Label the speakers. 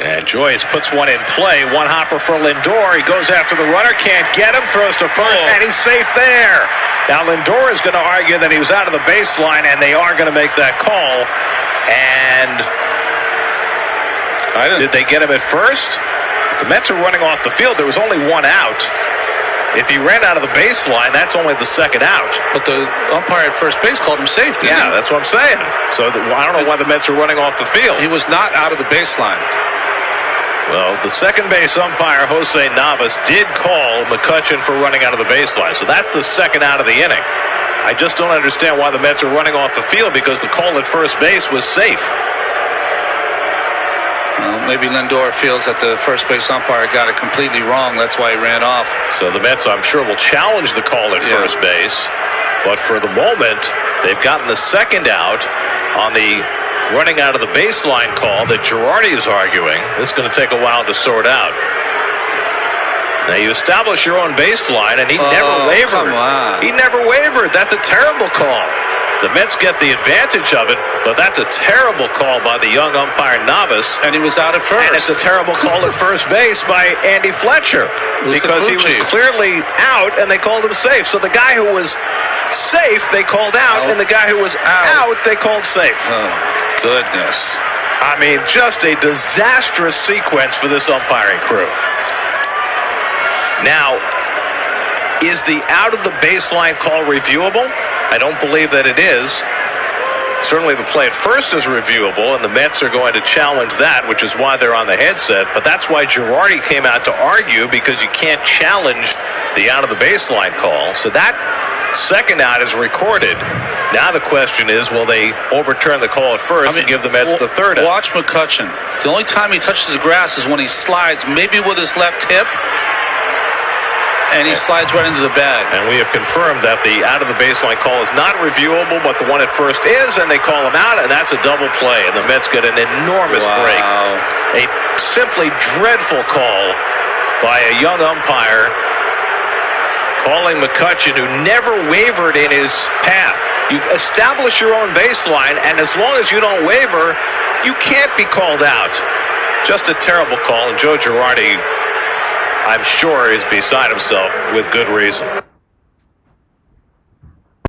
Speaker 1: And Joyce puts one in play. One hopper for Lindor. He goes after the runner, can't get him, throws to first, and he's safe there. Now Lindor is going to argue that he was out of the baseline, and they are going to make that call. And did they get him at first? The Mets are running off the field. There was only one out. If he ran out of the baseline, that's only the second out.
Speaker 2: But the umpire at first base called him safe, didn't he?
Speaker 1: Yeah, that's what I'm saying. So I don't know why the Mets are running off the field.
Speaker 2: He was not out of the baseline.
Speaker 1: Well, the second base umpire, Jose Navas, did call McCutchen for running out of the baseline. So that's the second out of the inning. I just don't understand why the Mets are running off the field, because the call at first base was safe.
Speaker 2: Well, maybe Lindor feels that the first base umpire got it completely wrong. That's why he ran off.
Speaker 1: So the Mets, I'm sure, will challenge the call at first base. But for the moment, they've gotten the second out on the running out of the baseline call that Girardi is arguing. This is going to take a while to sort out. Now, you establish your own baseline, and he never wavered.
Speaker 2: Come on.
Speaker 1: He never wavered. That's a terrible call. The Mets get the advantage of it, but that's a terrible call by the young umpire Navas.
Speaker 2: And he was out at first.
Speaker 1: And it's a terrible call at first base by Andy Fletcher, because he was clearly out, and they called him safe. So the guy who was safe, they called out, and the guy who was out, they called safe.
Speaker 2: Oh, goodness.
Speaker 1: I mean, just a disastrous sequence for this umpiring crew. Now, is the out of the baseline call reviewable? I don't believe that it is. Certainly the play at first is reviewable, and the Mets are going to challenge that, which is why they're on the headset. But that's why Girardi came out to argue, because you can't challenge the out of the baseline call. So that second out is recorded. Now the question is, will they overturn the call at first and give the Mets the third out?
Speaker 2: Watch McCutchen. The only time he touches the grass is when he slides, maybe with his left hip, and he slides right into the bag.
Speaker 1: And we have confirmed that the out of the baseline call is not reviewable, but the one at first is, and they call him out, and that's a double play, and the Mets get an enormous break. A simply dreadful call by a young umpire, calling McCutchen, who never wavered in his path. You establish your own baseline, and as long as you don't waver, you can't be called out. Just a terrible call, and Joe Girardi, I'm sure, is beside himself with good reason.